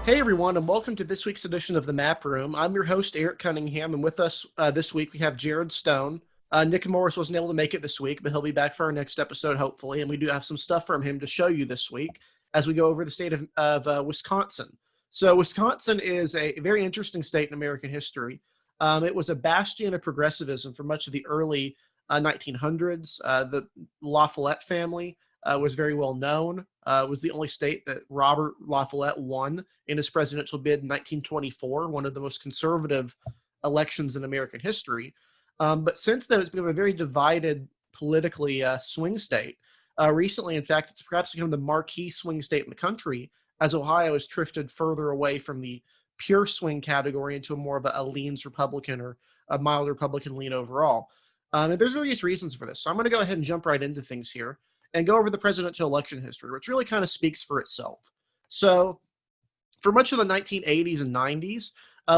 Hey everyone, and welcome to this week's edition of the Map Room. I'm your host, Eric Cunningham, and with us this week we have Jared Stone. Nick Morris wasn't able to make it this week, but he'll be back for our next episode, hopefully, and we do have some stuff from him to show you this week as we go over the state of Wisconsin. So Wisconsin is a very interesting state in American history. It was a bastion of progressivism for much of the early 1900s. The La family was very well known. Was the only state that Robert La won in his presidential bid in 1924, one of the most conservative elections in American history. But since then, it's become a very divided politically swing state. Recently, in fact, it's perhaps become the marquee swing state in the country, as Ohio has drifted further away from the pure swing category into a more of a leans Republican or a mild Republican lean overall. And there's various reasons for this. So I'm going to go ahead and jump right into things here and go over the presidential election history, which really kind of speaks for itself. So for much of the 1980s and 90s,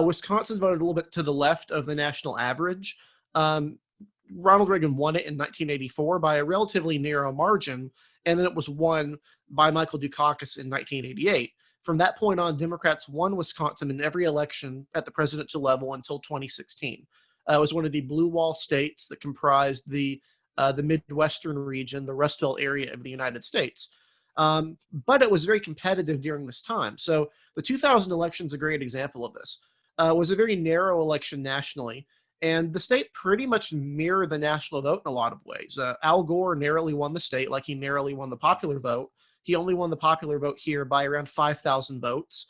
Wisconsin voted a little bit to the left of the national average. Ronald Reagan won it in 1984 by a relatively narrow margin, and then it was won by Michael Dukakis in 1988. From that point on, Democrats won Wisconsin in every election at the presidential level until 2016. It was one of the blue wall states that comprised the Midwestern region, the Rust Belt area of the United States. But it was very competitive during this time. So the 2000 election is a great example of this. It was a very narrow election nationally, and the state pretty much mirrored the national vote in a lot of ways. Al Gore narrowly won the state, like he narrowly won the popular vote. He only won the popular vote here by around 5,000 votes.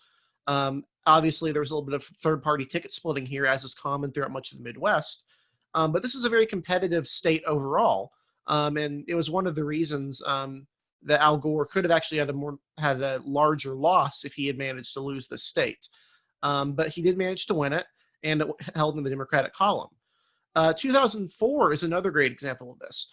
Obviously, there was a little bit of third-party ticket splitting here, as is common throughout much of the Midwest. But this is a very competitive state overall, and it was one of the reasons that Al Gore could have actually had a larger loss if he had managed to lose the state. But he did manage to win it, and it held in the Democratic column. 2004 is another great example of this.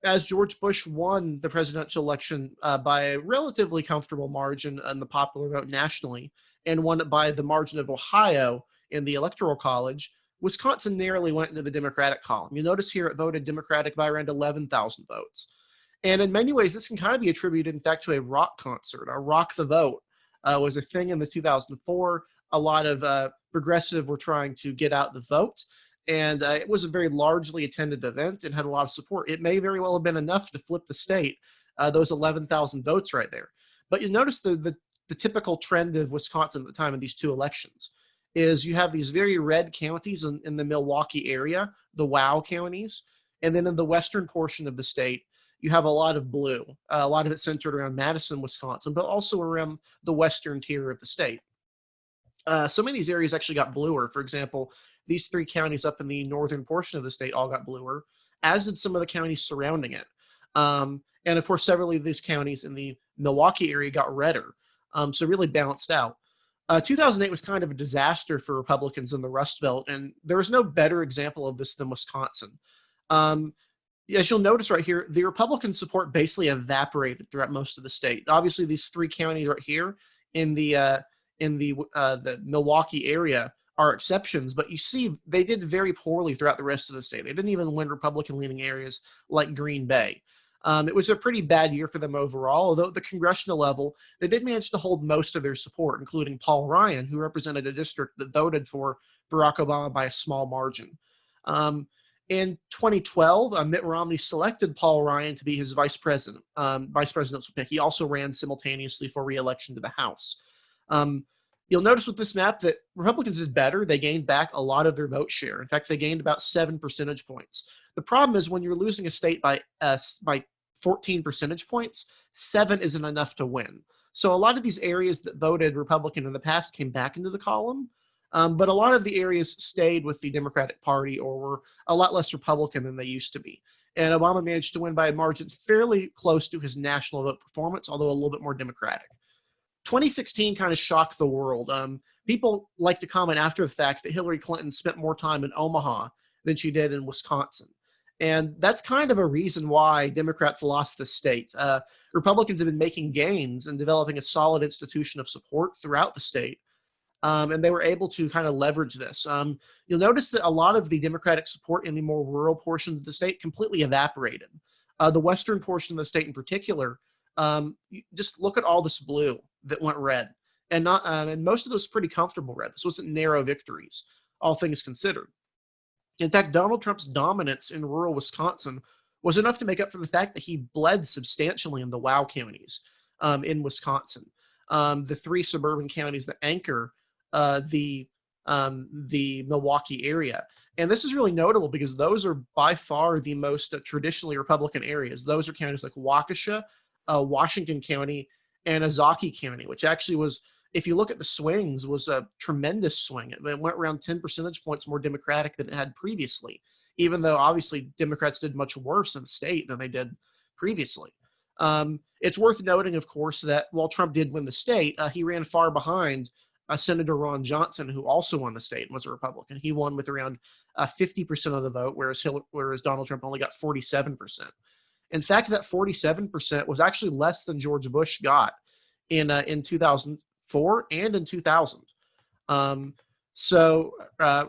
As George Bush won the presidential election by a relatively comfortable margin in the popular vote nationally, and won it by the margin of Ohio in the Electoral College, Wisconsin narrowly went into the Democratic column. You notice here it voted Democratic by around 11,000 votes. And in many ways, this can kind of be attributed, in fact, to a rock concert. A Rock the Vote was a thing in the 2004. A lot of progressive were trying to get out the vote. And it was a very largely attended event and had a lot of support. It may very well have been enough to flip the state, those 11,000 votes right there. But you notice the typical trend of Wisconsin at the time of these two elections is you have these very red counties in the Milwaukee area, the WOW counties, and then in the western portion of the state, you have a lot of blue. A lot of it centered around Madison, Wisconsin, but also around the western tier of the state. Some of these areas actually got bluer. For example, these three counties up in the northern portion of the state all got bluer, as did some of the counties surrounding it. And of course, several of these counties in the Milwaukee area got redder. So really balanced out. 2008 was kind of a disaster for Republicans in the Rust Belt, and there was no better example of this than Wisconsin. As you'll notice right here, the Republican support basically evaporated throughout most of the state. Obviously, these three counties right here in the Milwaukee area are exceptions, but you see they did very poorly throughout the rest of the state. They didn't even win Republican-leaning areas like Green Bay. It was a pretty bad year for them overall, although at the congressional level, they did manage to hold most of their support, including Paul Ryan, who represented a district that voted for Barack Obama by a small margin. In 2012, Mitt Romney selected Paul Ryan to be his vice presidential pick. He also ran simultaneously for re-election to the House. You'll notice with this map that Republicans did better. They gained back a lot of their vote share. In fact, they gained about 7 percentage points. The problem is when you're losing a state by 14 percentage points, 7 isn't enough to win. So a lot of these areas that voted Republican in the past came back into the column, but a lot of the areas stayed with the Democratic Party or were a lot less Republican than they used to be. And Obama managed to win by a margin fairly close to his national vote performance, although a little bit more Democratic. 2016 kind of shocked the world. People like to comment after the fact that Hillary Clinton spent more time in Omaha than she did in Wisconsin. And that's kind of a reason why Democrats lost the state. Republicans have been making gains and developing a solid institution of support throughout the state. And they were able to kind of leverage this. You'll notice that a lot of the Democratic support in the more rural portions of the state completely evaporated. The western portion of the state in particular, just look at all this blue that went red. and most of those pretty comfortable red. This wasn't narrow victories, all things considered. In fact, Donald Trump's dominance in rural Wisconsin was enough to make up for the fact that he bled substantially in the WOW counties in Wisconsin, the three suburban counties that anchor the Milwaukee area. And this is really notable because those are by far the most traditionally Republican areas. Those are counties like Waukesha, Washington County, and Ozaukee County, which actually was, if you look at the swings, was a tremendous swing. It went around 10 percentage points more Democratic than it had previously, even though obviously Democrats did much worse in the state than they did previously. It's worth noting, of course, that while Trump did win the state, he ran far behind Senator Ron Johnson, who also won the state and was a Republican. He won with around 50% of the vote, whereas Donald Trump only got 47%. In fact, that 47% was actually less than George Bush got in 2004 and in 2000.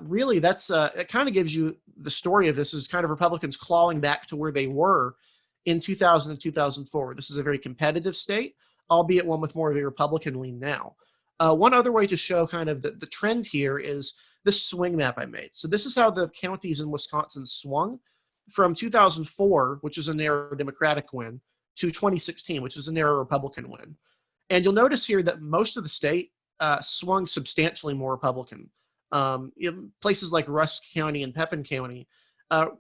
Really, that's it kind of gives you the story of this is kind of Republicans clawing back to where they were in 2000 and 2004. This is a very competitive state, albeit one with more of a Republican lean now. One other way to show kind of the trend here is this swing map I made. So this is how the counties in Wisconsin swung from 2004, which is a narrow Democratic win, to 2016, which is a narrow Republican win. And you'll notice here that most of the state swung substantially more Republican. Places like Rusk County and Pepin County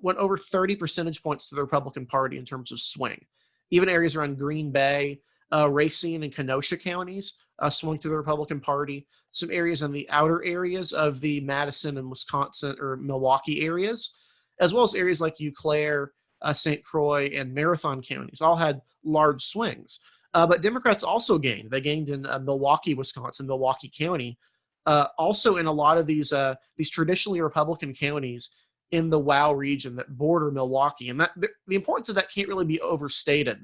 went over 30 percentage points to the Republican Party in terms of swing. Even areas around Green Bay, Racine and Kenosha counties swung to the Republican Party. Some areas in the outer areas of the Madison and Wisconsin or Milwaukee areas, as well as areas like Eau Claire, St. Croix, and Marathon counties, all had large swings. But Democrats also gained. They gained in Milwaukee, Wisconsin, Milwaukee County. Also in a lot of these traditionally Republican counties in the WOW region that border Milwaukee. And that the importance of that can't really be overstated.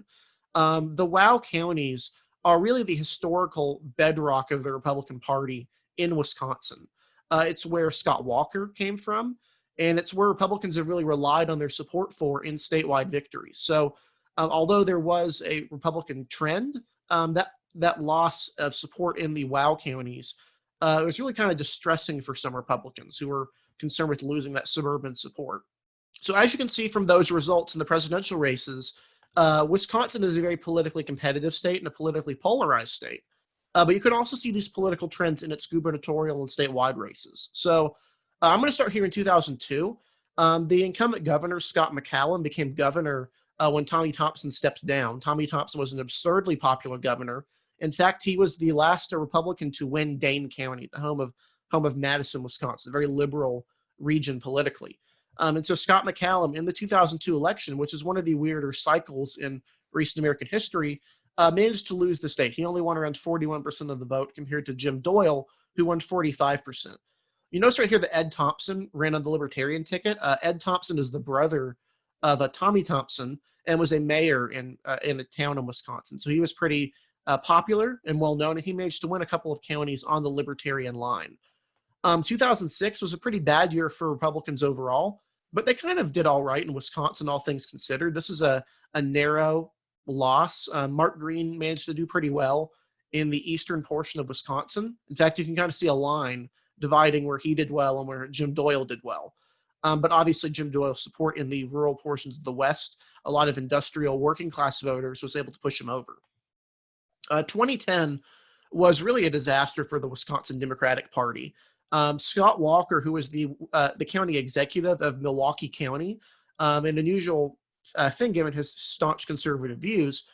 The WOW counties are really the historical bedrock of the Republican Party in Wisconsin. It's where Scott Walker came from, and it's where Republicans have really relied on their support for in statewide victories. So although there was a Republican trend, that loss of support in the WOW counties was really kind of distressing for some Republicans who were concerned with losing that suburban support. So as you can see from those results in the presidential races, Wisconsin is a very politically competitive state and a politically polarized state. But you can also see these political trends in its gubernatorial and statewide races. So I'm going to start here in 2002. The incumbent governor, Scott McCallum, became governor when Tommy Thompson stepped down. Tommy Thompson was an absurdly popular governor. In fact, he was the last Republican to win Dane County, the home of Madison, Wisconsin, a very liberal region politically. And so Scott McCallum in the 2002 election, which is one of the weirder cycles in recent American history, managed to lose the state. He only won around 41% of the vote compared to Jim Doyle, who won 45%. You notice right here that Ed Thompson ran on the Libertarian ticket. Ed Thompson is the brother of Tommy Thompson and was a mayor in a town in Wisconsin. So he was pretty popular and well-known, and he managed to win a couple of counties on the Libertarian line. 2006 was a pretty bad year for Republicans overall, but they kind of did all right in Wisconsin, all things considered. This is a narrow loss. Mark Green managed to do pretty well in the eastern portion of Wisconsin. In fact, you can kind of see a line dividing where he did well and where Jim Doyle did well. But obviously Jim Doyle's support in the rural portions of the West, a lot of industrial working class voters, was able to push him over. 2010 was really a disaster for the Wisconsin Democratic Party. Scott Walker, who was the county executive of Milwaukee County, an unusual thing given his staunch conservative views,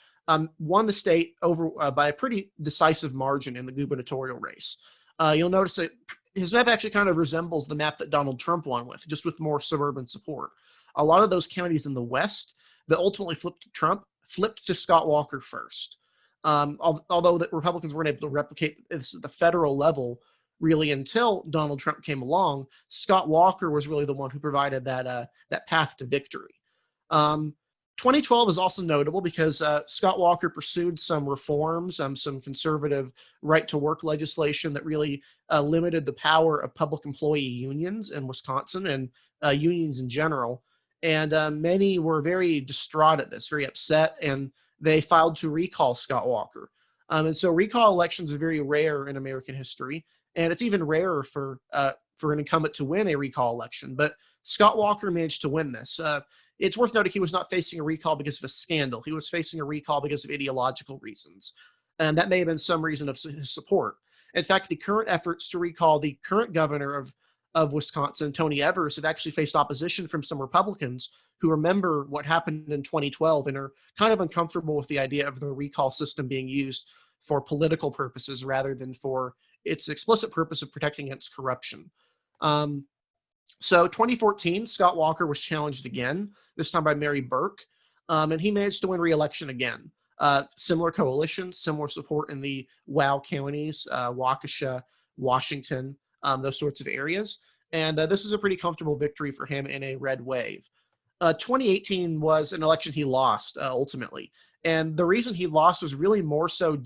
won the state over by a pretty decisive margin in the gubernatorial race. You'll notice that his map actually kind of resembles the map that Donald Trump won with, just with more suburban support. A lot of those counties in the West that ultimately flipped to Trump flipped to Scott Walker first. Although the Republicans weren't able to replicate this at the federal level really until Donald Trump came along, Scott Walker was really the one who provided that path to victory. 2012 is also notable because Scott Walker pursued some reforms, some conservative right-to-work legislation that really limited the power of public employee unions in Wisconsin and unions in general. And many were very distraught at this, very upset, and they filed to recall Scott Walker. And so recall elections are very rare in American history, and it's even rarer for an incumbent to win a recall election. But Scott Walker managed to win this. It's worth noting he was not facing a recall because of a scandal. He was facing a recall because of ideological reasons, and that may have been some reason of his support. In fact, the current efforts to recall the current governor of Wisconsin, Tony Evers, have actually faced opposition from some Republicans who remember what happened in 2012 and are kind of uncomfortable with the idea of the recall system being used for political purposes rather than for its explicit purpose of protecting against corruption. So 2014, Scott Walker was challenged again, this time by Mary Burke, and he managed to win re-election again. Similar coalition, similar support in the WOW counties, Waukesha, Washington, those sorts of areas. And this is a pretty comfortable victory for him in a red wave. 2018 was an election he lost ultimately. And the reason he lost was really more so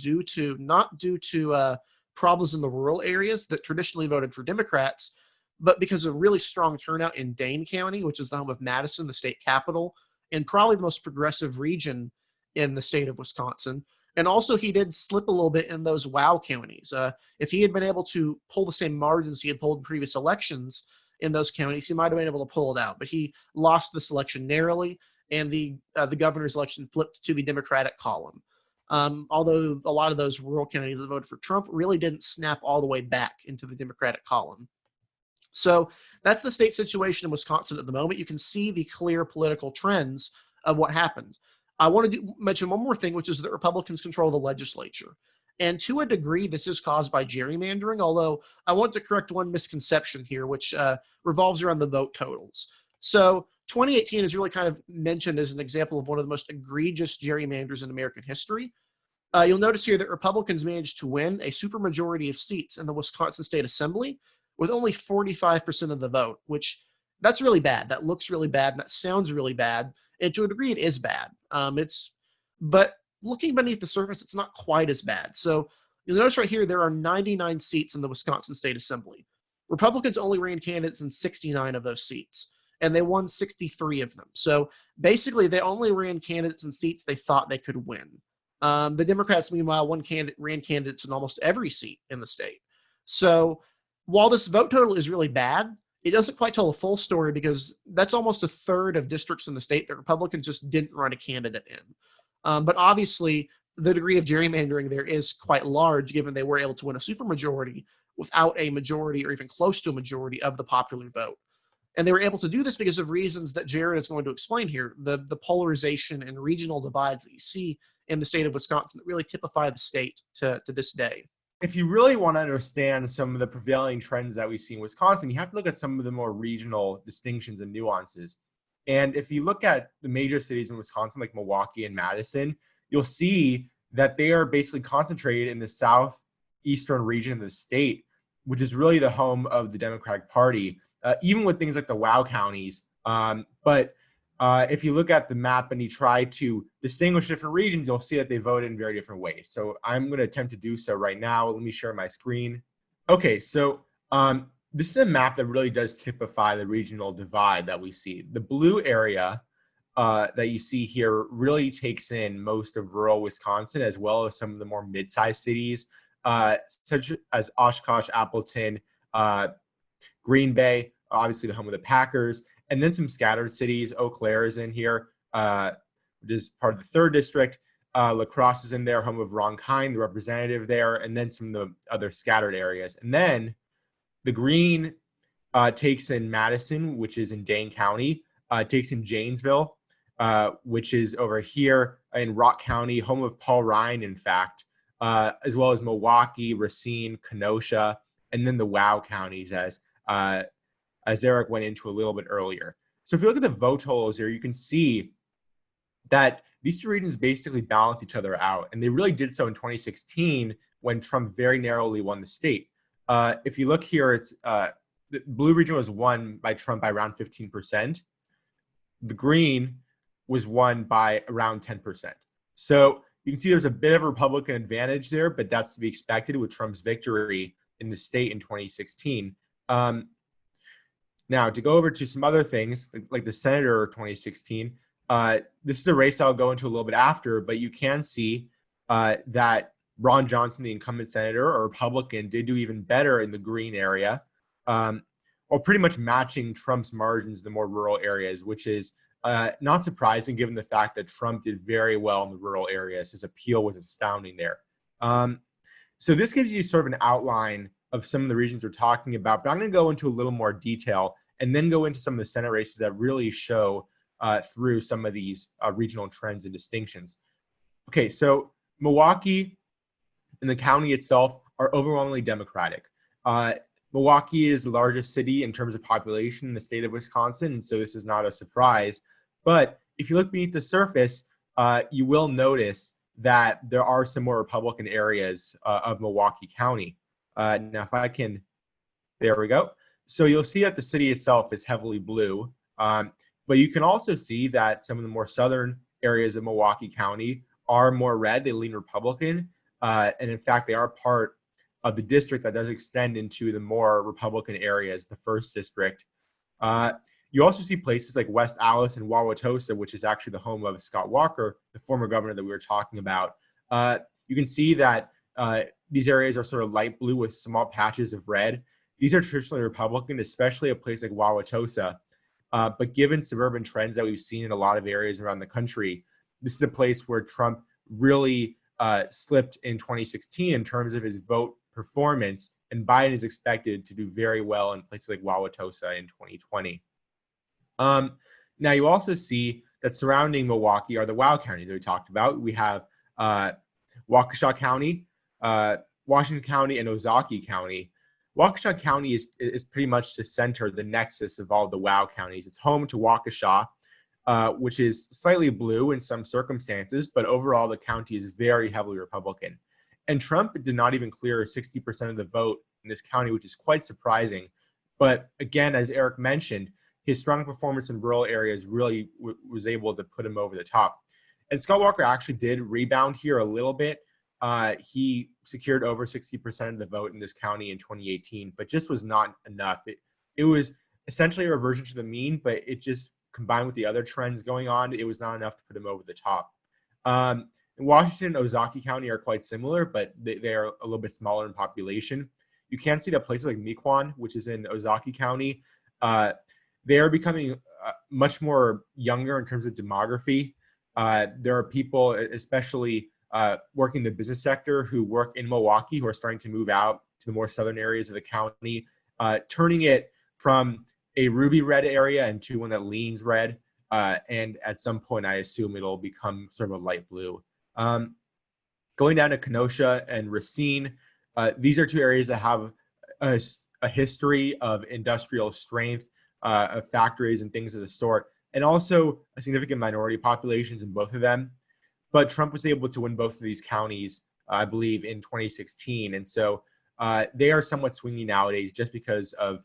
not due to problems in the rural areas that traditionally voted for Democrats, but because of really strong turnout in Dane County, which is the home of Madison, the state capital, and probably the most progressive region in the state of Wisconsin. And also he did slip a little bit in those WOW counties. If he had been able to pull the same margins he had pulled in previous elections in those counties, he might have been able to pull it out. But he lost this election narrowly, and the governor's election flipped to the Democratic column. Although a lot of those rural counties that voted for Trump really didn't snap all the way back into the Democratic column. So that's the state situation in Wisconsin at the moment. You can see the clear political trends of what happened. I want to mention one more thing, which is that Republicans control the legislature. And to a degree, this is caused by gerrymandering, although I want to correct one misconception here, which revolves around the vote totals. So 2018 is really kind of mentioned as an example of one of the most egregious gerrymanders in American history. You'll notice here that Republicans managed to win a supermajority of seats in the Wisconsin State Assembly with only 45% of the vote, which that's really bad. That looks really bad, and that sounds really bad. And to a degree, it is bad. But looking beneath the surface, it's not quite as bad. So you'll notice right here, there are 99 seats in the Wisconsin State Assembly. Republicans only ran candidates in 69 of those seats, and they won 63 of them. So basically, they only ran candidates in seats they thought they could win. The Democrats, meanwhile, ran candidates in almost every seat in the state. So while this vote total is really bad, it doesn't quite tell the full story because that's almost a third of districts in the state that Republicans just didn't run a candidate in. But obviously, the degree of gerrymandering there is quite large, given they were able to win a supermajority without a majority or even close to a majority of the popular vote. And they were able to do this because of reasons that Jared is going to explain here, the polarization and regional divides that you see in the state of Wisconsin that really typify the state to this day. If you really want to understand some of the prevailing trends that we see in Wisconsin, you have to look at some of the more regional distinctions and nuances. And if you look at the major cities in Wisconsin, like Milwaukee and Madison, you'll see that they are basically concentrated in the southeastern region of the state, which is really the home of the Democratic Party, even with things like the WOW counties. But if you look at the map and you try to distinguish different regions, you'll see that they vote in very different ways. So I'm going to attempt to do so right now. Let me share my screen. Okay, so this is a map that really does typify the regional divide that we see. The blue area that you see here really takes in most of rural Wisconsin, as well as some of the more mid-sized cities, such as Oshkosh, Appleton, Green Bay, obviously the home of the Packers, and then some scattered cities. Eau Claire is in here, which is part of the 3rd district. La Crosse is in there, home of Ron Kine, the representative there, and then some of the other scattered areas. And then the green takes in Madison, which is in Dane County, takes in Janesville, which is over here in Rock County, home of Paul Ryan, in fact, as well as Milwaukee, Racine, Kenosha, and then the WOW counties, as Eric went into a little bit earlier. So if you look at the vote totals here, you can see that these two regions basically balance each other out. And they really did so in 2016 when Trump very narrowly won the state. If you look here, it's the blue region was won by Trump by around 15%. The green was won by around 10%. So you can see there's a bit of a Republican advantage there, but that's to be expected with Trump's victory in the state in 2016. Now, to go over to some other things, like the senator 2016, this is a race I'll go into a little bit after, but you can see that Ron Johnson, the incumbent senator, a Republican, did do even better in the green area, or pretty much matching Trump's margins in the more rural areas, which is not surprising given the fact that Trump did very well in the rural areas. His appeal was astounding there. So this gives you sort of an outline of some of the regions we're talking about, but I'm going to go into a little more detail and then go into some of the Senate races that really show through some of these regional trends and distinctions. Okay, so Milwaukee and the county itself are overwhelmingly Democratic. Milwaukee is the largest city in terms of population in the state of Wisconsin, and so this is not a surprise. But if you look beneath the surface, you will notice that there are some more Republican areas of Milwaukee County. Now, if I can, there we go. So you'll see that the city itself is heavily blue, but you can also see that some of the more southern areas of Milwaukee County are more red. They lean Republican, and in fact, they are part of the district that does extend into the more Republican areas, the first district. You also see places like West Allis and Wauwatosa, which is actually the home of Scott Walker, the former governor that we were talking about. You can see that these areas are sort of light blue with small patches of red. These are traditionally Republican, especially a place like Wauwatosa. But given suburban trends that we've seen in a lot of areas around the country, this is a place where Trump really slipped in 2016 in terms of his vote performance, and Biden is expected to do very well in places like Wauwatosa in 2020. Now, you also see that surrounding Milwaukee are the WOW counties that we talked about. We have Waukesha County, Washington County, and Ozaukee County. Waukesha County is pretty much the center, the nexus of all the WOW counties. It's home to Waukesha, which is slightly blue in some circumstances, but overall the county is very heavily Republican. And Trump did not even clear 60% of the vote in this county, which is quite surprising. But again, as Eric mentioned, his strong performance in rural areas really was able to put him over the top. And Scott Walker actually did rebound here a little bit. He secured over 60% of the vote in this county in 2018, but just was not enough. It was essentially a reversion to the mean, but it just combined with the other trends going on, it was not enough to put him over the top. Washington and Ozaukee County are quite similar, but they are a little bit smaller in population. You can see that places like Mequon, which is in Ozaukee County, they are becoming much more younger in terms of demography. There are people, especially working in the business sector, who work in Milwaukee, who are starting to move out to the more southern areas of the county, turning it from a ruby red area into one that leans red. And at some point, I assume it'll become sort of a light blue. Going down to Kenosha and Racine, these are two areas that have a history of industrial strength, of factories and things of the sort, and also a significant minority populations in both of them. But Trump was able to win both of these counties, I believe, in 2016. And so they are somewhat swingy nowadays just because of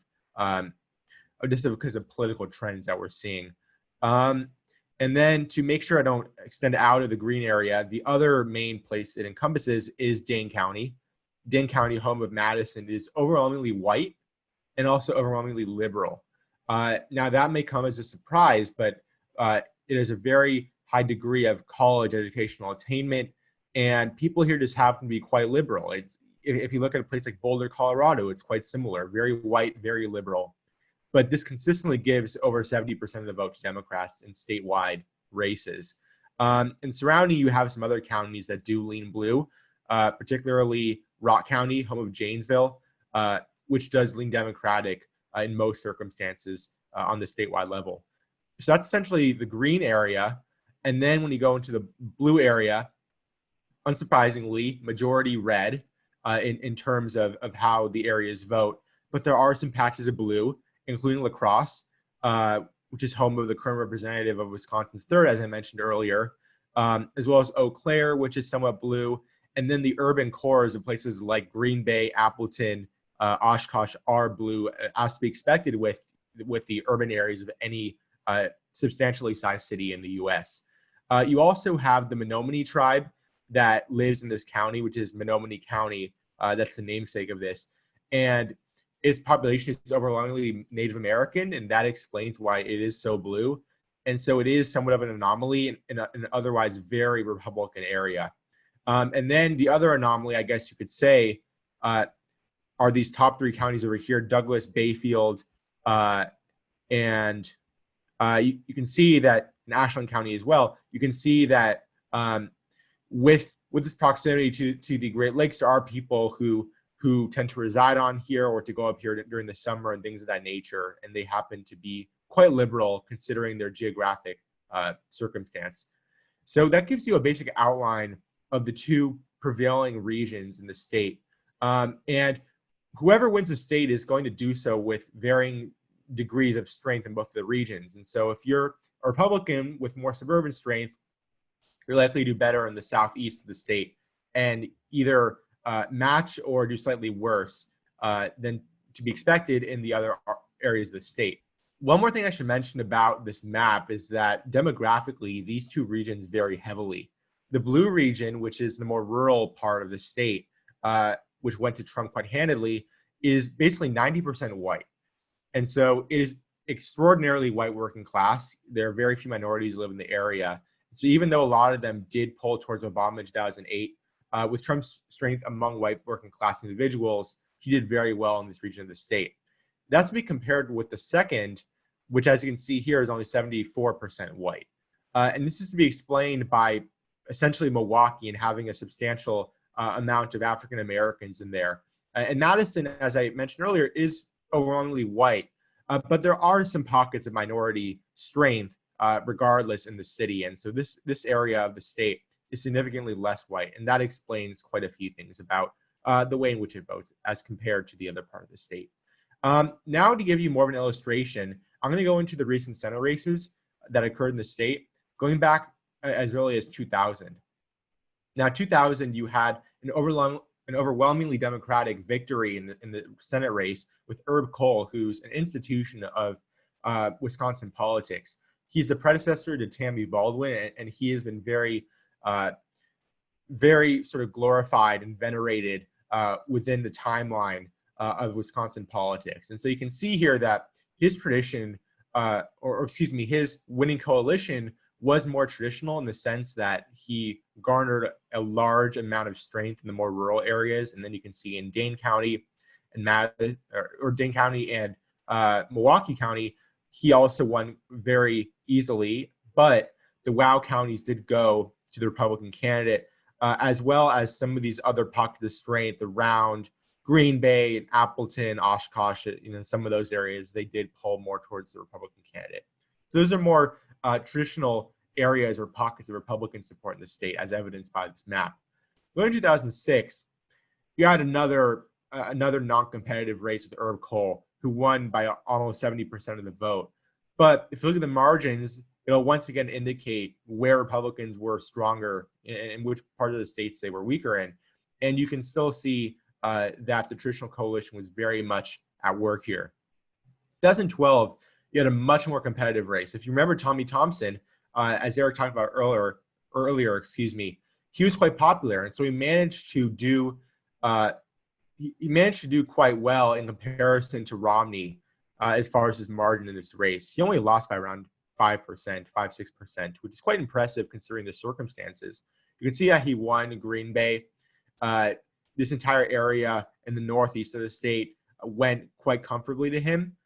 political trends that we're seeing. And then to make sure I don't extend out of the green area, the other main place it encompasses is Dane County. Dane County, home of Madison, is overwhelmingly white and also overwhelmingly liberal. Now, that may come as a surprise, but it is a very high degree of college educational attainment, and people here just happen to be quite liberal. If you look at a place like Boulder, Colorado, it's quite similar, very white, very liberal. But this consistently gives over 70% of the vote to Democrats in statewide races. And surrounding, you have some other counties that do lean blue, particularly Rock County, home of Janesville, which does lean Democratic in most circumstances on the statewide level. So that's essentially the green area. And then when you go into the blue area, unsurprisingly, majority red in terms of how the areas vote. But there are some patches of blue, including La Crosse, which is home of the current representative of Wisconsin's 3rd, as I mentioned earlier, as well as Eau Claire, which is somewhat blue. And then the urban cores of places like Green Bay, Appleton, Oshkosh are blue, as to be expected with the urban areas of any substantially sized city in the U.S. You also have the Menominee Tribe that lives in this county, which is Menominee County. That's the namesake of this. And its population is overwhelmingly Native American, and that explains why it is so blue. And so it is somewhat of an anomaly in an otherwise very Republican area. And then the other anomaly, I guess you could say, are these top three counties over here: Douglas, Bayfield, and you can see that in Ashland County as well. You can see that with this proximity to the Great Lakes, there are people who tend to reside on here or to go up here during the summer and things of that nature, and they happen to be quite liberal considering their geographic circumstance. So that gives you a basic outline of the two prevailing regions in the state. And whoever wins the state is going to do so with varying degrees of strength in both of the regions. And so if you're a Republican with more suburban strength, you're likely to do better in the southeast of the state and either match or do slightly worse than to be expected in the other areas of the state. One more thing I should mention about this map is that demographically, these two regions vary heavily. The blue region, which is the more rural part of the state, which went to Trump quite handedly, is basically 90% white. And so it is extraordinarily white working class. There are very few minorities who live in the area. So even though a lot of them did pull towards Obama in 2008, with Trump's strength among white working class individuals, he did very well in this region of the state. That's to be compared with the second, which, as you can see here, is only 74% white. And this is to be explained by essentially Milwaukee and having a substantial amount of African Americans in there. And Madison, as I mentioned earlier, is overwhelmingly white, but there are some pockets of minority strength regardless in the city. And so this area of the state is significantly less white, and that explains quite a few things about the way in which it votes as compared to the other part of the state. Now, to give you more of an illustration, I'm going to go into the recent Senate races that occurred in the state, going back as early as 2000. Now, 2000, you had an overwhelmingly Democratic victory in the Senate race with Herb Kohl, who's an institution of Wisconsin politics. He's the predecessor to Tammy Baldwin, and he has been very sort of glorified and venerated within the timeline of Wisconsin politics. And so you can see here that his tradition, his winning coalition was more traditional in the sense that he garnered a large amount of strength in the more rural areas. And then you can see in Dane County and Dane County and Milwaukee County, he also won very easily. But the WOW counties did go to the Republican candidate, as well as some of these other pockets of strength around Green Bay and Appleton, Oshkosh, some of those areas, they did pull more towards the Republican candidate. So those are more traditional areas or pockets of Republican support in the state, as evidenced by this map. Going to 2006, you had another non-competitive race with Herb Kohl, who won by almost 70% of the vote. But if you look at the margins, it'll once again indicate where Republicans were stronger and which part of the states they were weaker in. And you can still see that the traditional coalition was very much at work here. 2012, you had a much more competitive race. If you remember Tommy Thompson, as Eric talked about earlier, he was quite popular, and so he managed to do quite well in comparison to Romney as far as his margin in this race. He only lost by around 5%, 6%, which is quite impressive considering the circumstances. You can see that he won Green Bay. This entire area in the northeast of the state went quite comfortably to him.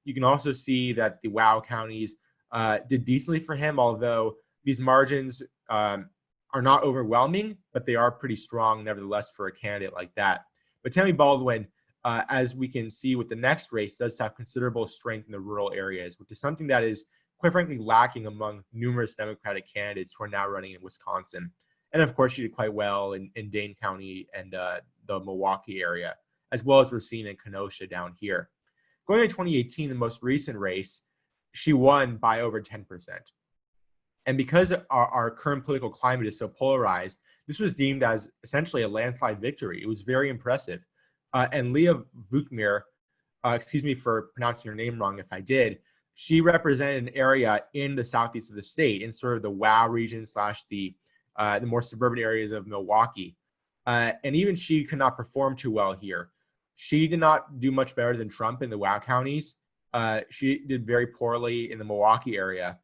You can also see that the WOW counties did decently for him, although these margins are not overwhelming, but they are pretty strong nevertheless for a candidate like that. But Tammy Baldwin, as we can see with the next race, does have considerable strength in the rural areas, which is something that is quite frankly lacking among numerous Democratic candidates who are now running in Wisconsin. And of course, she did quite well in Dane County and the Milwaukee area, as well as Racine and Kenosha down here. Going to 2018, the most recent race, she won by over 10%. And because our current political climate is so polarized, this was deemed as essentially a landslide victory. It was very impressive. And Leah Vukmir, excuse me for pronouncing her name wrong if I did, she represented an area in the southeast of the state, in sort of the WOW region / the more suburban areas of Milwaukee. And even she could not perform too well here. She did not do much better than Trump in the WOW counties. She did very poorly in the Milwaukee area.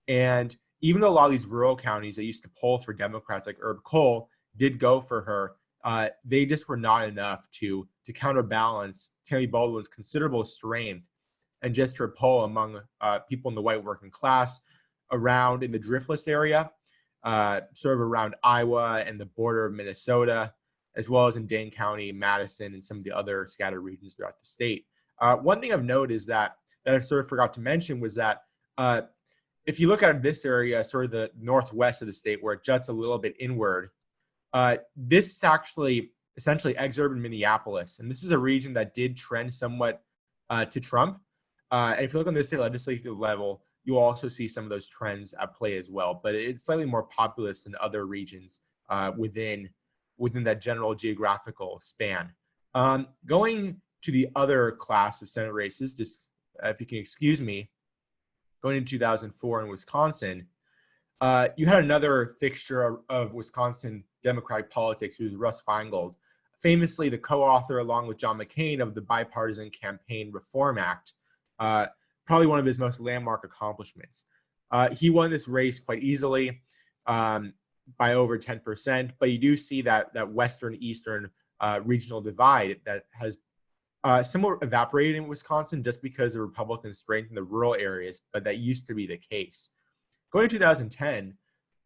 And even though a lot of these rural counties that used to poll for Democrats like Herb Kohl did go for her, they just were not enough to counterbalance Tammy Baldwin's considerable strength and just her pull among people in the white working class around in the driftless area, sort of around Iowa and the border of Minnesota, as well as in Dane County, Madison, and some of the other scattered regions throughout the state. One thing of note is that I sort of forgot to mention was that if you look at this area, sort of the northwest of the state, where it juts a little bit inward, this is actually essentially exurban Minneapolis. And this is a region that did trend somewhat to Trump. And if you look on the state legislative level, you'll also see some of those trends at play as well. But it's slightly more populous than other regions within that general geographical span. Going to the other class of Senate races, just if you can excuse me, going into 2004 in Wisconsin, you had another fixture of Wisconsin Democratic politics, who was Russ Feingold, famously the co-author, along with John McCain, of the Bipartisan Campaign Reform Act, probably one of his most landmark accomplishments. He won this race quite easily by over 10%, but you do see that western-eastern regional divide that has somewhat evaporated in Wisconsin just because of Republican strength in the rural areas, but that used to be the case. Going to 2010,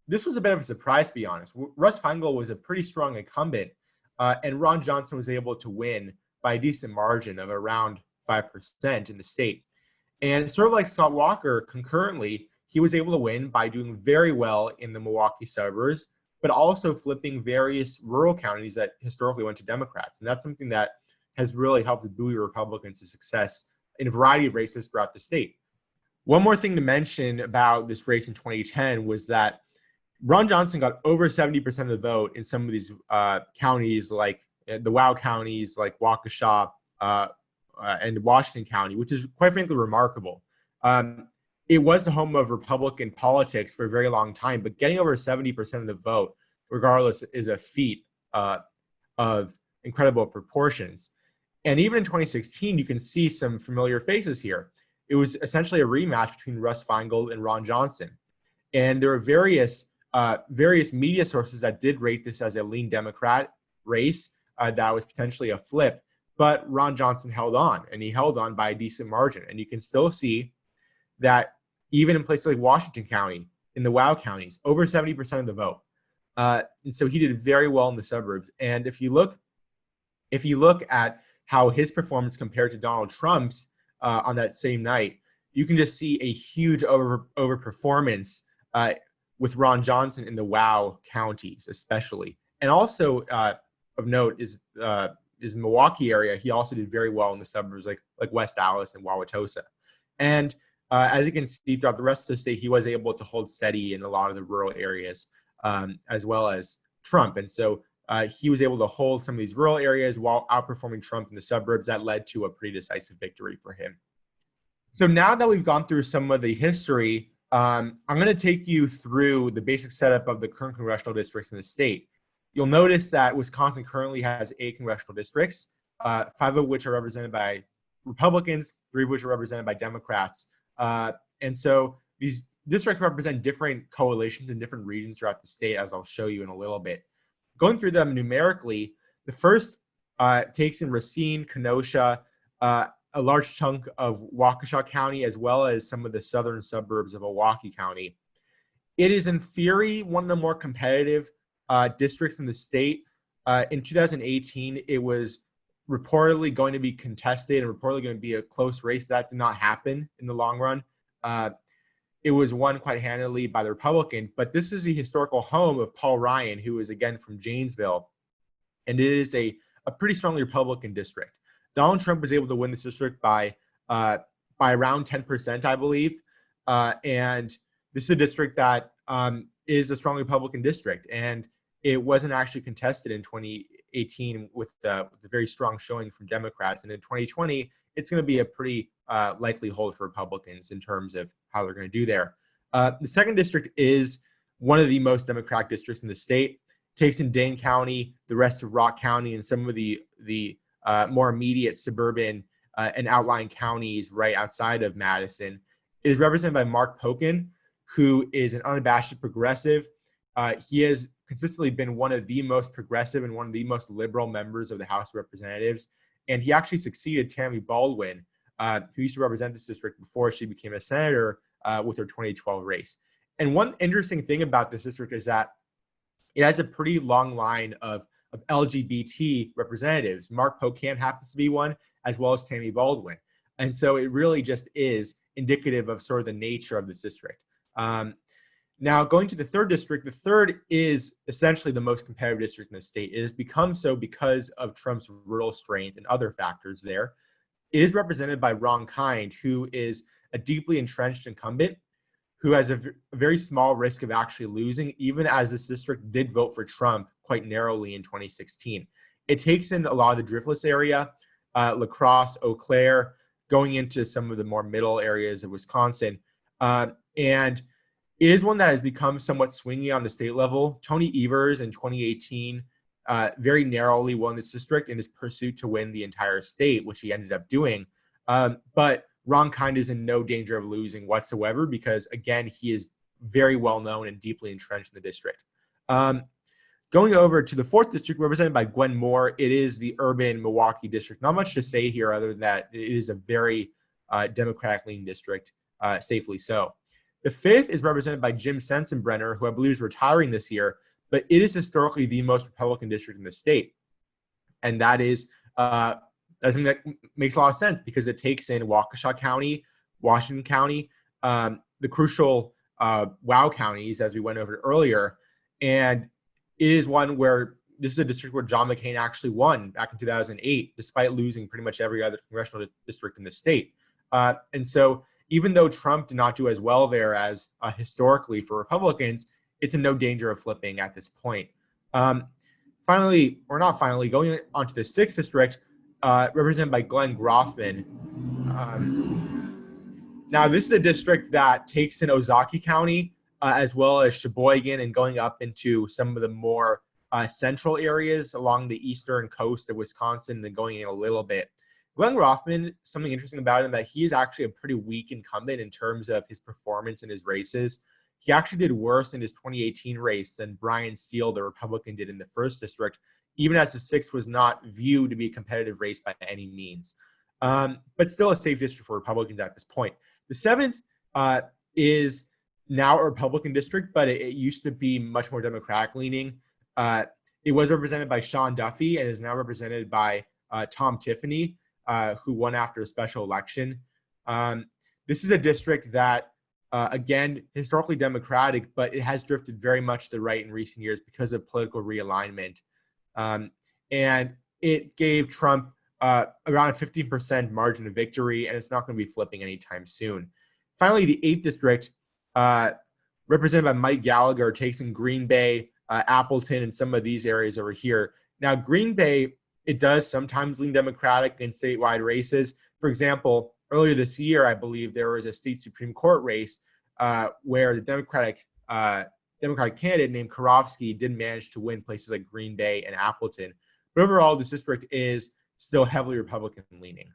this was a bit of a surprise, to be honest. Russ Feingold was a pretty strong incumbent, and Ron Johnson was able to win by a decent margin of around 5% in the state. And sort of like Scott Walker, concurrently, he was able to win by doing very well in the Milwaukee suburbs, but also flipping various rural counties that historically went to Democrats. And that's something that has really helped buoy Republicans to success in a variety of races throughout the state. One more thing to mention about this race in 2010 was that Ron Johnson got over 70% of the vote in some of these counties, like the WOW counties, like Waukesha and Washington County, which is quite frankly remarkable. It was the home of Republican politics for a very long time, but getting over 70% of the vote, regardless, is a feat of incredible proportions. And even in 2016, you can see some familiar faces here. It was essentially a rematch between Russ Feingold and Ron Johnson. And there are various media sources that did rate this as a lean Democrat race that was potentially a flip. But Ron Johnson held on, and he held on by a decent margin. And you can still see that even in places like Washington County, in the WOW counties, over 70% of the vote. And so he did very well in the suburbs. And if you look at how his performance compared to Donald Trump's on that same night, you can just see a huge overperformance with Ron Johnson in the WOW counties, especially. And also of note is Milwaukee area. He also did very well in the suburbs like West Allis and Wauwatosa. And as you can see throughout the rest of the state, he was able to hold steady in a lot of the rural areas, as well as Trump. And so he was able to hold some of these rural areas while outperforming Trump in the suburbs. That led to a pretty decisive victory for him. So now that we've gone through some of the history, I'm going to take you through the basic setup of the current congressional districts in the state. You'll notice that Wisconsin currently has 8 congressional districts, 5 of which are represented by Republicans, 3 of which are represented by Democrats. And so these districts represent different coalitions in different regions throughout the state, as I'll show you in a little bit. Going through them numerically, the first takes in Racine, Kenosha, a large chunk of Waukesha County, as well as some of the southern suburbs of Ozaukee County. It is, in theory, one of the more competitive districts in the state. In 2018, it was reportedly going to be contested and reportedly going to be a close race. That did not happen in the long run. It was won quite handily by the Republican, but this is the historical home of Paul Ryan, who is, again, from Janesville, and it is a pretty strongly Republican district. Donald Trump was able to win this district by around 10%, I believe, and this is a district that is a strongly Republican district, and it wasn't actually contested in 2018 with the very strong showing from Democrats, and in 2020, it's going to be a pretty likely hold for Republicans in terms of how they're going to do there. The second district is one of the most Democratic districts in the state. It takes in Dane County, the rest of Rock County, and some of the more immediate suburban and outlying counties right outside of Madison. It is represented by Mark Pocan, who is an unabashed progressive. he has consistently been one of the most progressive and one of the most liberal members of the House of Representatives. And he actually succeeded Tammy Baldwin, who used to represent this district before she became a senator with her 2012 race. And one interesting thing about this district is that it has a pretty long line of LGBT representatives. Mark Pocan happens to be one, as well as Tammy Baldwin. And so it really just is indicative of sort of the nature of this district. Now, going to the third district, the third is essentially the most competitive district in the state. It has become so because of Trump's rural strength and other factors there. It is represented by Ron Kind, who is a deeply entrenched incumbent who has a very small risk of actually losing, even as this district did vote for Trump quite narrowly in 2016. It takes in a lot of the driftless area, La Crosse, Eau Claire, going into some of the more middle areas of Wisconsin. And it is one that has become somewhat swingy on the state level. Tony Evers in 2018 very narrowly won this district in his pursuit to win the entire state, which he ended up doing. But Ron Kind is in no danger of losing whatsoever because, again, he is very well known and deeply entrenched in the district. Going over to the fourth district, represented by Gwen Moore, it is the urban Milwaukee district. Not much to say here other than that it is a very Democratic-leaning district, safely so. The fifth is represented by Jim Sensenbrenner, who I believe is retiring this year, but it is historically the most Republican district in the state. And that is I think that makes a lot of sense because it takes in Waukesha County, Washington County, the crucial WOW counties, as we went over earlier. And it is one where this is a district where John McCain actually won back in 2008, despite losing pretty much every other congressional district in the state. And so even though Trump did not do as well there as historically for Republicans, it's in no danger of flipping at this point. Finally, or not finally, going on to the sixth district, represented by Glenn Rothman. Now, this is a district that takes in Ozaukee County, as well as Sheboygan, and going up into some of the more central areas along the eastern coast of Wisconsin, and then going in a little bit. Glenn Rothman, something interesting about him, that he is actually a pretty weak incumbent in terms of his performance in his races. He actually did worse in his 2018 race than Brian Steele, the Republican, did in the first district, even as the sixth was not viewed to be a competitive race by any means. But still a safe district for Republicans at this point. The seventh is now a Republican district, but it used to be much more Democratic-leaning. It was represented by Sean Duffy and is now represented by Tom Tiffany, who won after a special election. This is a district that, again, historically Democratic, but it has drifted very much to the right in recent years because of political realignment. And it gave Trump around a 15% margin of victory, and it's not going to be flipping anytime soon. Finally, the 8th district, represented by Mike Gallagher, takes in Green Bay, Appleton, and some of these areas over here. Now, Green Bay, it does sometimes lean Democratic in statewide races. For example, earlier this year, I believe there was a state Supreme Court race where the Democratic candidate named Karofsky did manage to win places like Green Bay and Appleton. But overall, this district is still heavily Republican-leaning.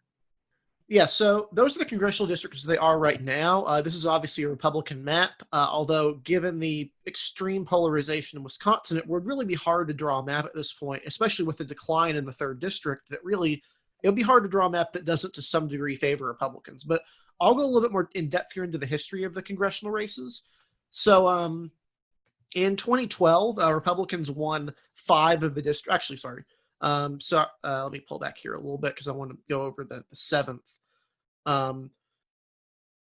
Yeah, so those are the congressional districts as they are right now. This is obviously a Republican map, although given the extreme polarization in Wisconsin, it would really be hard to draw a map at this point, especially with the decline in the 3rd district, that really, it would be hard to draw a map that doesn't to some degree favor Republicans. But I'll go a little bit more in depth here into the history of the congressional races. So in 2012, Republicans won 5 of the districts. Actually, sorry. Let me pull back here a little bit because I want to go over the 7th.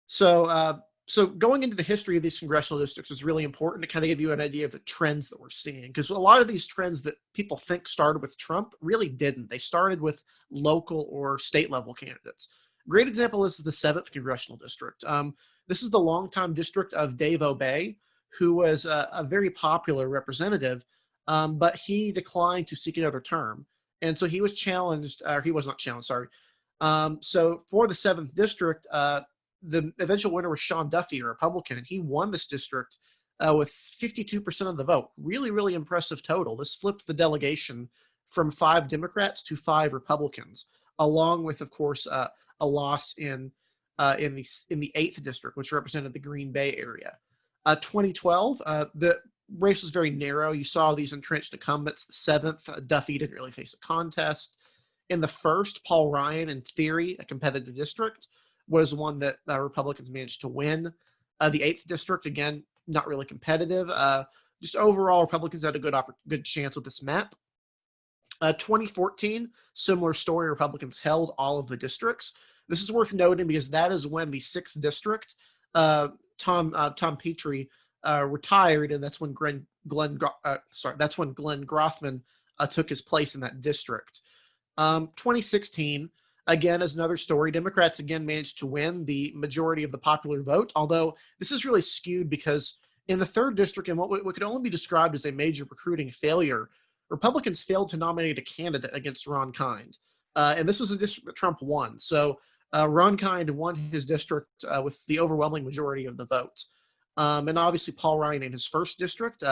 So going into the history of these congressional districts is really important to kind of give you an idea of the trends that we're seeing, because a lot of these trends that people think started with Trump really didn't. They started with local or state level candidates. A great example is the 7th congressional district. This is the longtime district of Dave Obey, who was a very popular representative, but he declined to seek another term. And so he was challenged, or he was not challenged, sorry. So for the 7th district, the eventual winner was Sean Duffy, a Republican, and he won this district with 52% of the vote. Really, really impressive total. This flipped the delegation from 5 Democrats to 5 Republicans, along with, of course, a loss in the 8th district, which represented the Green Bay area. 2012, race was very narrow. You saw these entrenched incumbents. The 7th, Duffy didn't really face a contest. In the 1st, Paul Ryan, in theory, a competitive district, was one that Republicans managed to win. The 8th district, again, not really competitive. Just overall, Republicans had a good chance with this map. 2014, similar story. Republicans held all of the districts. This is worth noting because that is when the 6th district, Tom Petrie, retired, and that's when Glenn Rothman took his place in that district. 2016, again, is another story. Democrats again managed to win the majority of the popular vote, although this is really skewed because in the 3rd district, and what could only be described as a major recruiting failure, Republicans failed to nominate a candidate against Ron Kind. And this was a district that Trump won. So Ron Kind won his district with the overwhelming majority of the vote. And obviously, Paul Ryan in his 1st district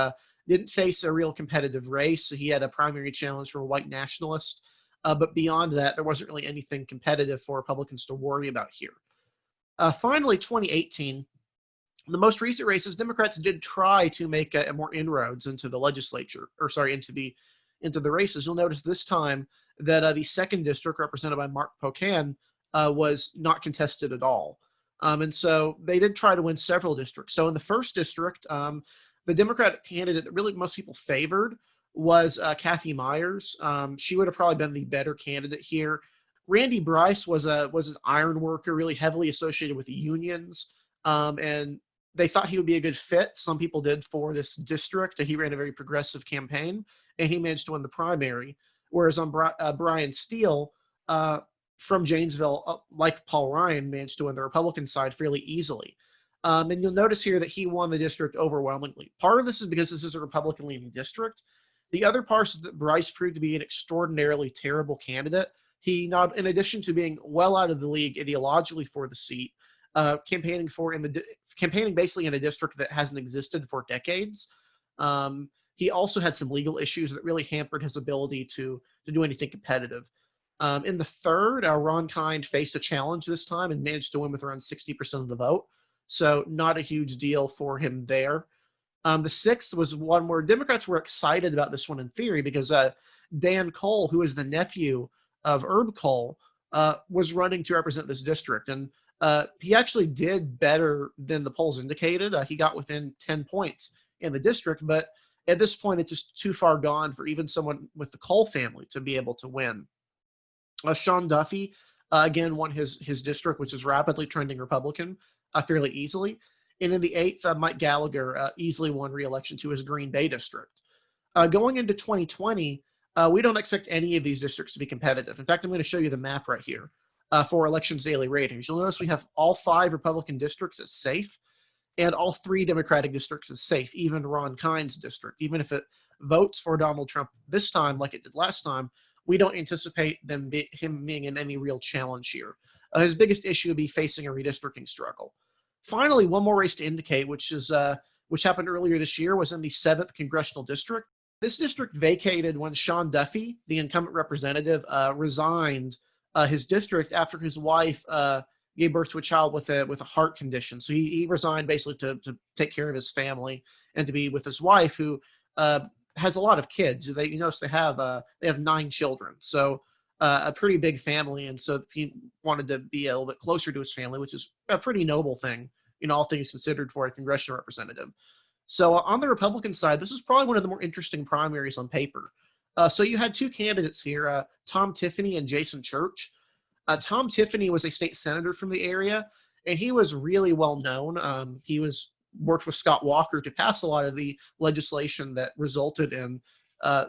didn't face a real competitive race. He had a primary challenge from a white nationalist. But beyond that, there wasn't really anything competitive for Republicans to worry about here. Finally, 2018, the most recent races, Democrats did try to make more inroads into the legislature, into the races. You'll notice this time that the 2nd district, represented by Mark Pocan, was not contested at all. And so they did try to win several districts. So in the 1st district, the Democratic candidate that really most people favored was Kathy Myers. She would have probably been the better candidate here. Randy Bryce was an iron worker, really heavily associated with the unions, and they thought he would be a good fit. Some people did for this district. He ran a very progressive campaign, and he managed to win the primary. Whereas on Brian Steele from Janesville, like Paul Ryan, managed to win the Republican side fairly easily. And you'll notice here that he won the district overwhelmingly. Part of this is because this is a Republican-leaning district. The other part is that Bryce proved to be an extraordinarily terrible candidate. He, not in addition to being well out of the league ideologically for the seat, campaigning basically in a district that hasn't existed for decades. He also had some legal issues that really hampered his ability to do anything competitive. In the 3rd, Ron Kind faced a challenge this time and managed to win with around 60% of the vote. So not a huge deal for him there. The 6th was one where Democrats were excited about this one in theory because Dan Cole, who is the nephew of Herb Cole, was running to represent this district. And he actually did better than the polls indicated. He got within 10 points in the district, but at this point, it's just too far gone for even someone with the Cole family to be able to win. Sean Duffy, again, won his district, which is rapidly trending Republican, fairly easily. And in the 8th, Mike Gallagher easily won re-election to his Green Bay district. Going into 2020, we don't expect any of these districts to be competitive. In fact, I'm going to show you the map right here for Elections Daily ratings. You'll notice we have all 5 Republican districts as safe and all 3 Democratic districts as safe, even Ron Kind's district. Even if it votes for Donald Trump this time like it did last time, we don't anticipate him being in any real challenge here. His biggest issue would be facing a redistricting struggle. Finally, one more race to indicate, which happened earlier this year, was in the 7th Congressional District. This district vacated when Sean Duffy, the incumbent representative, resigned his district after his wife gave birth to a child with a heart condition. So he resigned basically to take care of his family and to be with his wife, who has a lot of kids. You notice they have 9 children, so a pretty big family, and so he wanted to be a little bit closer to his family, which is a pretty noble thing, all things considered, for a congressional representative. So on the Republican side, this is probably one of the more interesting primaries on paper. So you had 2 candidates here, Tom Tiffany and Jason Church. Tom Tiffany was a state senator from the area, and he was really well known. He worked with Scott Walker to pass a lot of the legislation that resulted in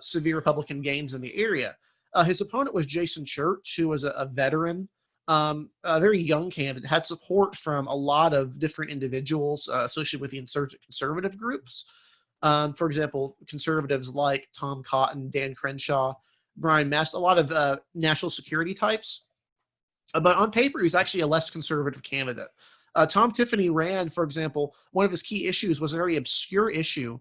severe Republican gains in the area. His opponent was Jason Church, who was a veteran, a very young candidate, had support from a lot of different individuals associated with the insurgent conservative groups. For example, conservatives like Tom Cotton, Dan Crenshaw, Brian Mast, a lot of national security types. But on paper, he's actually a less conservative candidate. Tom Tiffany ran, for example, one of his key issues was a very obscure issue,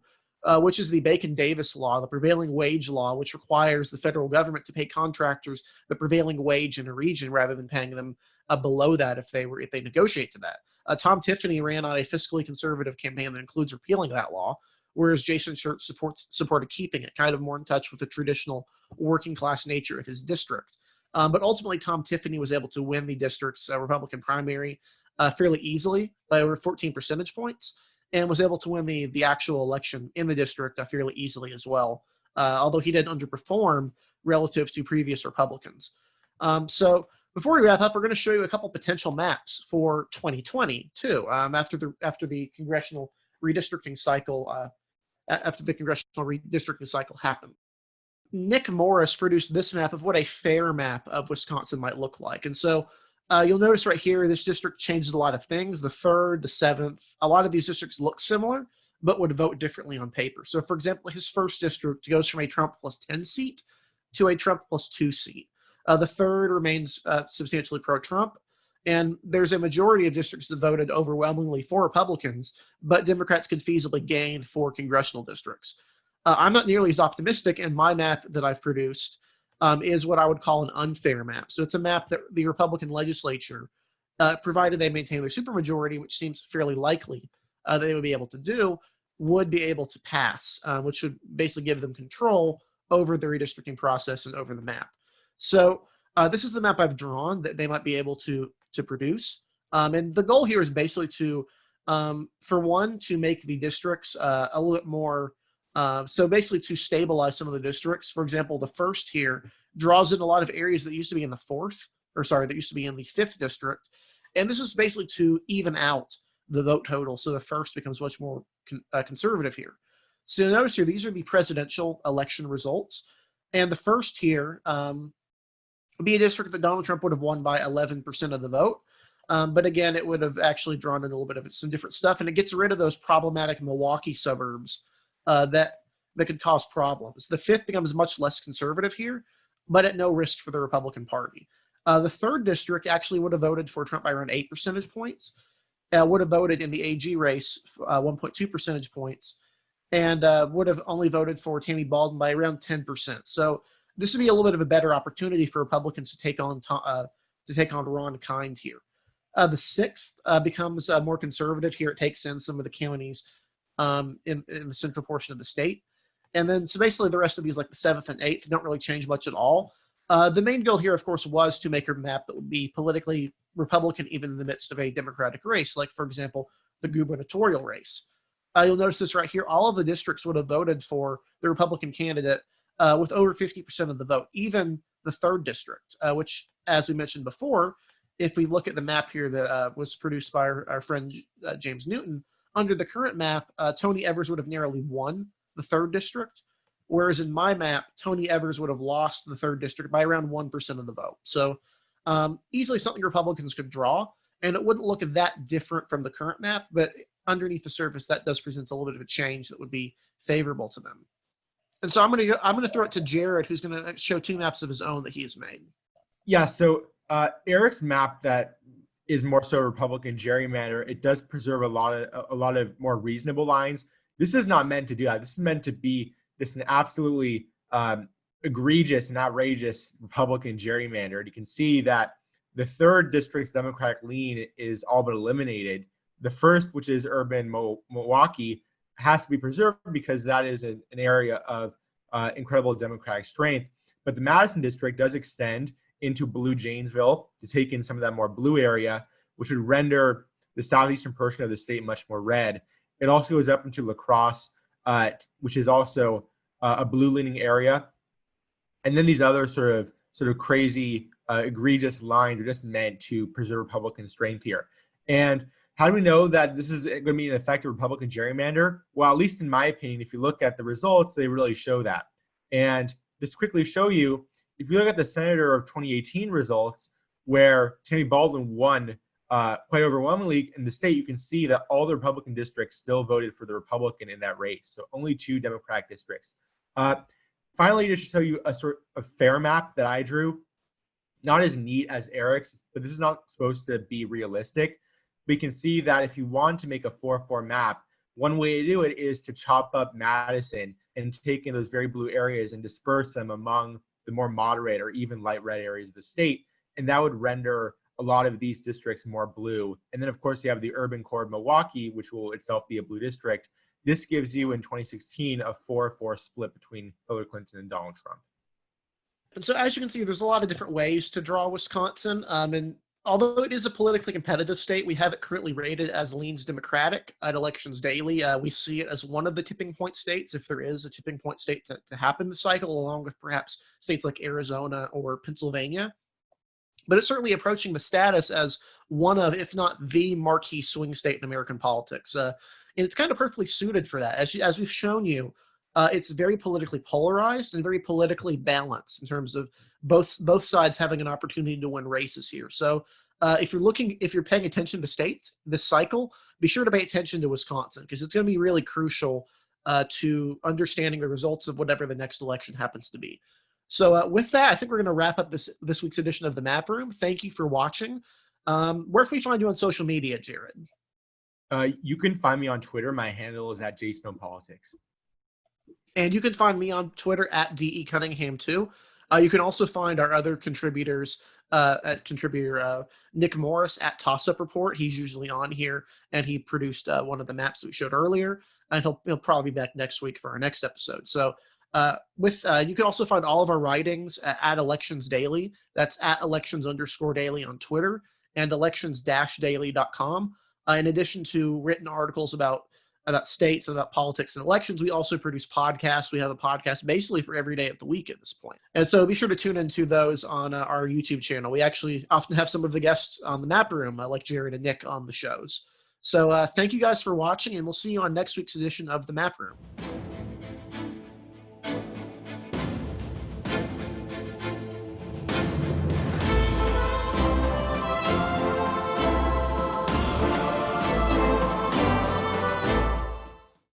which is the Bacon-Davis law, the prevailing wage law, which requires the federal government to pay contractors the prevailing wage in a region rather than paying them below that if they negotiate to that. Tom Tiffany ran on a fiscally conservative campaign that includes repealing that law, whereas Jason Church supported keeping it, kind of more in touch with the traditional working class nature of his district. But ultimately, Tom Tiffany was able to win the district's Republican primary fairly easily by over 14 percentage points, and was able to win the actual election in the district fairly easily as well, although he did underperform relative to previous Republicans. So before we wrap up, we're going to show you a couple potential maps for 2020 too. After the congressional redistricting cycle, happened. Nick Morris produced this map of what a fair map of Wisconsin might look like, and so you'll notice right here this district changes a lot of things. The 3rd, the 7th, a lot of these districts look similar, but would vote differently on paper. So, for example, his first district goes from a Trump plus 10 seat to a Trump plus 2 seat. The 3rd remains substantially pro-Trump, and there's a majority of districts that voted overwhelmingly for Republicans, but Democrats could feasibly gain 4 congressional districts. I'm not nearly as optimistic, and my map that I've produced is what I would call an unfair map. So it's a map that the Republican legislature, provided they maintain their supermajority, which seems fairly likely that they would be able to do, would be able to pass, which would basically give them control over the redistricting process and over the map. So this is the map I've drawn that they might be able to produce. And the goal here is basically to, for one, to make the districts a little bit more, so basically to stabilize some of the districts. For example, the first here draws in a lot of areas that used to be in the 5th district. And this is basically to even out the vote total, so the first becomes much more conservative here. So notice here, these are the presidential election results. And the first here would be a district that Donald Trump would have won by 11% of the vote. But again, it would have actually drawn in a little bit of some different stuff, and it gets rid of those problematic Milwaukee suburbs that could cause problems. The 5th becomes much less conservative here, but at no risk for the Republican Party. The 3rd district actually would have voted for Trump by around 8 percentage points, would have voted in the AG race 1.2 percentage points, and would have only voted for Tammy Baldwin by around 10%. So this would be a little bit of a better opportunity for Republicans to take on Ron Kind here. The 6th becomes more conservative here. It takes in some of the counties in the central portion of the state. And then, so basically the rest of these, like the 7th and 8th, don't really change much at all. The main goal here, of course, was to make a map that would be politically Republican even in the midst of a Democratic race, like, for example, the gubernatorial race. You'll notice this right here. All of the districts would have voted for the Republican candidate with over 50% of the vote, even the 3rd district, which, as we mentioned before, if we look at the map here that was produced by our friend James Newton, under the current map, Tony Evers would have narrowly won the 3rd district, whereas in my map, Tony Evers would have lost the 3rd district by around 1% of the vote. So easily something Republicans could draw, and it wouldn't look that different from the current map, but underneath the surface, that does present a little bit of a change that would be favorable to them. And so I'm gonna throw it to Jared, who's going to show 2 maps of his own that he has made. Yeah, so Eric's map that is more so Republican gerrymander, it does preserve a lot of more reasonable lines. This is not meant to do that. This is meant to be this an absolutely egregious and outrageous Republican gerrymander. You can see that the 3rd district's Democratic lean is all but eliminated. The 1st, which is urban Milwaukee, has to be preserved because that is an area of incredible Democratic strength. But the Madison district does extend into blue Janesville to take in some of that more blue area, which would render the southeastern portion of the state much more red. It also goes up into La Crosse, which is also a blue-leaning area. And then these other sort of crazy, egregious lines are just meant to preserve Republican strength here. And how do we know that this is going to be an effective Republican gerrymander? Well, at least in my opinion, if you look at the results, they really show that. And just quickly show you, if you look at the Senator of 2018 results, where Tammy Baldwin won quite overwhelmingly in the state, you can see that all the Republican districts still voted for the Republican in that race. So only 2 Democratic districts. Finally, just to show you a sort of fair map that I drew, not as neat as Eric's, but this is not supposed to be realistic. We can see that if you want to make a 4-4 map, one way to do it is to chop up Madison and take in those very blue areas and disperse them among the more moderate or even light red areas of the state. And that would render a lot of these districts more blue. And then, of course, you have the urban core of Milwaukee, which will itself be a blue district. This gives you in 2016 a 4-4 split between Hillary Clinton and Donald Trump. And so, as you can see, there's a lot of different ways to draw Wisconsin. And although it is a politically competitive state, we have it currently rated as leans Democratic at Elections Daily. We see it as one of the tipping point states, if there is a tipping point state to happen this cycle, along with perhaps states like Arizona or Pennsylvania. But it's certainly approaching the status as one of, if not the marquee swing state in American politics. And it's kind of perfectly suited for that. As we've shown you, it's very politically polarized and very politically balanced in terms of both sides having an opportunity to win races here. So if you're paying attention to states this cycle, be sure to pay attention to Wisconsin, because it's going to be really crucial to understanding the results of whatever the next election happens to be. So with that, I think we're going to wrap up this week's edition of the Map Room. Thank you for watching. Where can we find you on social media, Jared? You can find me on Twitter. My handle is at JStonePolitics. And you can find me on Twitter at DE Cunningham too. You can also find our other contributors Nick Morris at Toss Up Report. He's usually on here, and he produced one of the maps that we showed earlier. And he'll probably be back next week for our next episode. So you can also find all of our writings at Elections Daily. That's at elections_daily on Twitter and elections-daily.com. In addition to written articles about states and about politics and elections, we also produce podcasts. We have a podcast basically for every day of the week at this point. And so be sure to tune into those on our YouTube channel. We actually often have some of the guests on the Map Room, like Jared and Nick, on the shows. So thank you guys for watching, and we'll see you on next week's edition of the Map Room.